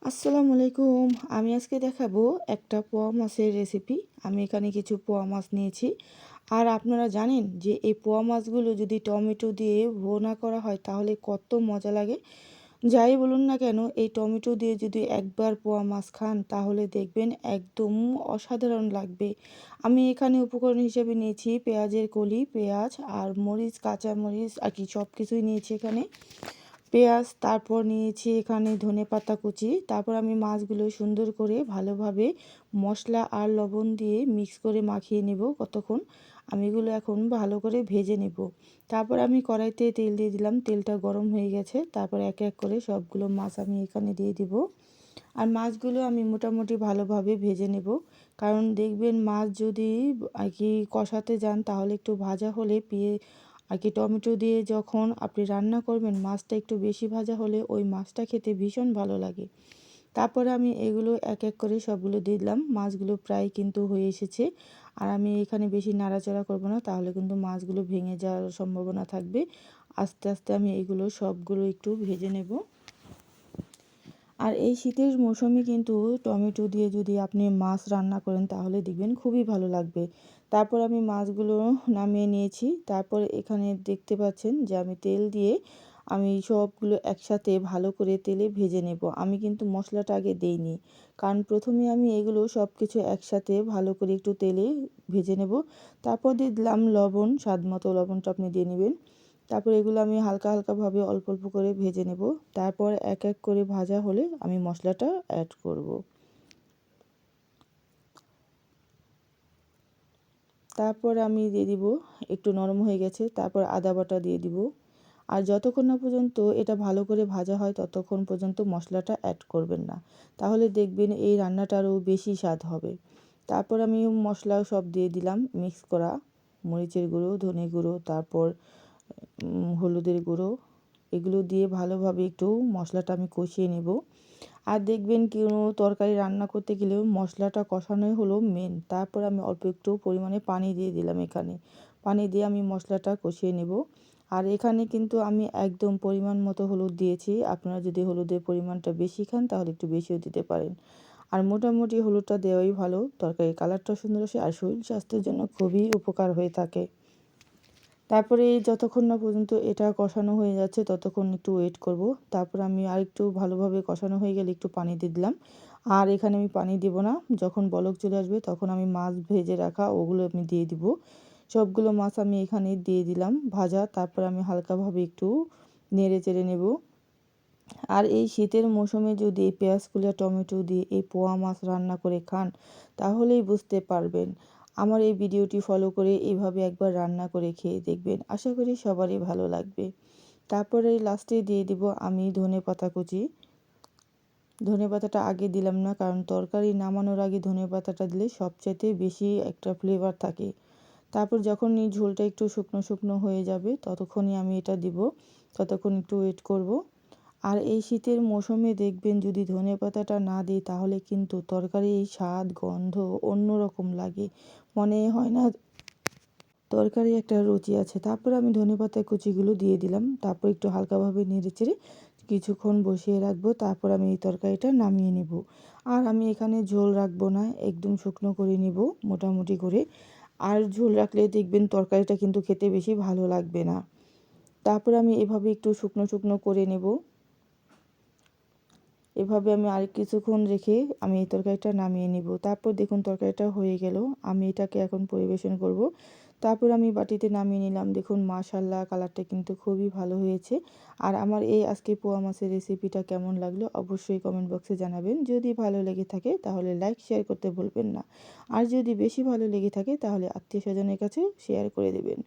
আসসালামু আলাইকুম। আমি আজকে দেখাবো একটা পোয়া মাছের রেসিপি। আমি এখানে কিছু পোয়া মাছ নিয়েছি। আর আপনারা জানেন যে এই পোয়া মাছগুলো যদি টমেটো দিয়ে ভুনা করা হয় তাহলে কত মজা লাগে। যাই বলুন না কেন এই টমেটো দিয়ে যদি একবার পোয়া মাছ খান তাহলে দেখবেন একদম অসাধারণ লাগবে। আমি এখানে উপকরণ হিসেবে নিয়েছি পেঁয়াজের কলি, পেঁয়াজ আর মরিচ, কাঁচা মরিচ আর কি সব কিছুই নিয়েছি এখানে। পেঁয়াজ, তারপর নিয়েছি এখানে ধনেপাতা কুচি। তারপর আমি মাছগুলো সুন্দর করে ভালোভাবে মশলা আর লবণ দিয়ে মিক্স করে মাখিয়ে নেব কতক্ষণ। আমি এগুলো এখন ভালো করে ভেজে নেব। তারপর আমি কড়াইতে তেল দিয়ে দিলাম, তেলটা গরম হয়ে গেছে। তারপর এক এক করে সবগুলো মাছ আমি এখানে দিয়ে দিব। আর মাছগুলো আমি মোটামুটি ভালোভাবে ভেজে নেব, কারণ দেখবেন মাছ যদি আর কি কষাতে যান তাহলে একটু ভাজা হলে আর কি টমেটো দিয়ে যখন আপনি রান্না করবেন মাছটা একটু বেশি ভাজা হলে ওই মাছটা খেতে ভীষণ ভালো লাগে। তারপরে আমি এগুলো এক এক করে সবগুলো দিয়ে দিলাম। মাছগুলো প্রায় কিন্তু হয়ে এসেছে। আর আমি এখানে বেশি নাড়াচাড়া করব না, তাহলে কিন্তু মাছগুলো ভেঙে যাওয়ার সম্ভাবনা থাকবে। আস্তে আস্তে আমি এগুলো সবগুলো একটু ভেজে নেব। আর এই শীতের মৌসুমে কিন্তু টমেটো দিয়ে যদি আপনি মাছ রান্না করেন তাহলে দেখবেন খুবই ভালো লাগবে। তারপর আমি মাছগুলো নামিয়ে নিয়েছি। তারপর এখানে দেখতে পাচ্ছেন যে আমি তেল দিয়ে আমি সবগুলো একসাথে ভালো করে তেলে ভেজে নেব। আমি কিন্তু মশলাটা আগে দেইনি, কারণ প্রথমে আমি এগুলো সব কিছু একসাথে ভালো করে একটু তেলে ভেজে নেব। তারপর দিয়ে দিলাম লবণ, স্বাদ মতো লবণটা আপনি দিয়ে নেবেন। তারপর এগুলো আমি হালকা হালকাভাবে অল্প অল্প করে ভেজে নেব। তারপর এক এক করে ভাজা হলে আমি মশলাটা অ্যাড করব। তারপর আমি দিয়ে দিব, একটু নরম হয়ে গেছে, তারপর আদা বাটা দিয়ে দিব। আর যতক্ষণ না পর্যন্ত এটা ভালো করে ভাজা হয় ততক্ষণ পর্যন্ত মশলাটা অ্যাড করবেন না, তাহলে দেখবেন এই রান্নাটা আরও বেশি স্বাদ হবে। তারপর আমি মশলা সব দিয়ে দিলাম মিক্স করা, মরিচের গুঁড়ো, ধনে গুঁড়ো, তারপর হলুদের গুঁড়ো, এগুলো দিয়ে ভালোভাবে একটু মশলাটা আমি কষিয়ে নেব। আর দেখবেন কোনো তরকারি রান্না করতে গেলেও মশলাটা কষানোই হলো মেন। তারপর আমি অল্প একটু পরিমাণে পানি দিয়ে দিলাম এখানে। পানি দিয়ে আমি মশলাটা কষিয়ে নেব। আর এখানে কিন্তু আমি একদম পরিমাণ মতো হলুদ দিয়েছি। আপনারা যদি হলুদের পরিমাণটা বেশি খান তাহলে একটু বেশিও দিতে পারেন। আর মোটামুটি হলুদটা দেওয়াই ভালো, তরকারির কালারটা সুন্দর আসে আর শরীর স্বাস্থ্যের জন্য খুবই উপকার হয়ে থাকে। তারপরে যতক্ষণ না পর্যন্ত এটা কষানো হয়ে যাচ্ছে ততক্ষণ একটু ওয়েট করব। তারপর আমি আরেকটু ভালোভাবে কষানো হয়ে গেলে একটু পানি দিয়ে দিলাম। আর এখানে আমি পানি দেব না, যখন বলক চলে আসবে তখন আমি মাছ ভেজে রাখা ওগুলো আমি দিয়ে দিব। সবগুলো মাছ আমি এখানে দিয়ে দিলাম ভাজা। তারপর আমি হালকাভাবে একটু নেড়ে চেড়ে নেব। আর এই শীতের মৌসুমে যদি পেঁয়াজ কুলে টমেটো দিয়ে এই পোয়া মাছ রান্না করে খান তাহলেই বুঝতে পারবেন। আমার এই ভিডিওটি ফলো করে এইভাবে একবার রান্না করে খেয়ে দেখবেন, আশা করি সবারই ভালো লাগবে। তারপরে লাস্টে দিয়ে দিব আমি ধনেপাতা কুচি। ধনেপাতাটা আগে দিলাম না, কারণ তরকারি নামানোর আগে ধনেপাতাটা দিলে সবচাইতে বেশি একটা ফ্লেভার থাকে। তারপর যখন এই ঝোলটা একটু শুকনো শুকনো হয়ে যাবে ততক্ষণই আমি এটা দিব, ততক্ষণ একটু ওয়েট করব। আর এই শীতের মৌসুমে দেখবেন যদি ধনেপাতাটা না দিই তাহলে কিন্তু তরকারির স্বাদ গন্ধ অন্যরকম লাগে, মনে হয় না তরকারি একটা রুচি আছে। তারপর আমি ধনেপাতা কুচিগুলো দিয়ে দিলাম। তারপর একটু হালকাভাবে নেড়েচেড়ে কিছুক্ষণ বসিয়ে রাখবো। তারপর আমি এই তরকারিটা নামিয়ে নেব। আর আমি এখানে ঝোল রাখবো না, একদম শুকনো করে নেব মোটামুটি করে। আর ঝোল রাখলে দেখবেন তরকারিটা কিন্তু খেতে বেশি ভালো লাগবে না। তারপর আমি এভাবে একটু শুকনো শুকনো করে নেব। এভাবে আমি আর কিছুক্ষণ রেখে আমি এই তরকারিটা নামিয়ে নিব। তারপর দেখুন তরকারিটা হয়ে গেল। আমি এটাকে এখন পরিবেশন করব। তারপর আমি বাটিতে নামিয়ে নিলাম। দেখুন মাশাআল্লাহ কালারটা কিন্তু খুবই ভালো হয়েছে। আর আমার এই আজকে পোয়া মাছের রেসিপিটা কেমন লাগলো অবশ্যই কমেন্ট বক্সে জানাবেন। যদি ভালো লেগে থাকে তাহলে লাইক শেয়ার করতে ভুলবেন না। আর যদি বেশি ভালো লেগে থাকে তাহলে আত্মীয়স্বজনের কাছে শেয়ার করে দেবেন।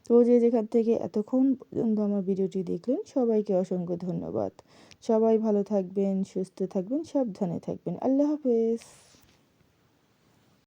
তো যে যেখান থেকে এতক্ষণ পর্যন্ত আমার ভিডিওটি দেখলেন সবাইকে অসংখ্য ধন্যবাদ। সবাই ভালো থাকবেন, সুস্থ থাকবেন, সাবধানে থাকবেন। আল্লাহ হাফেজ।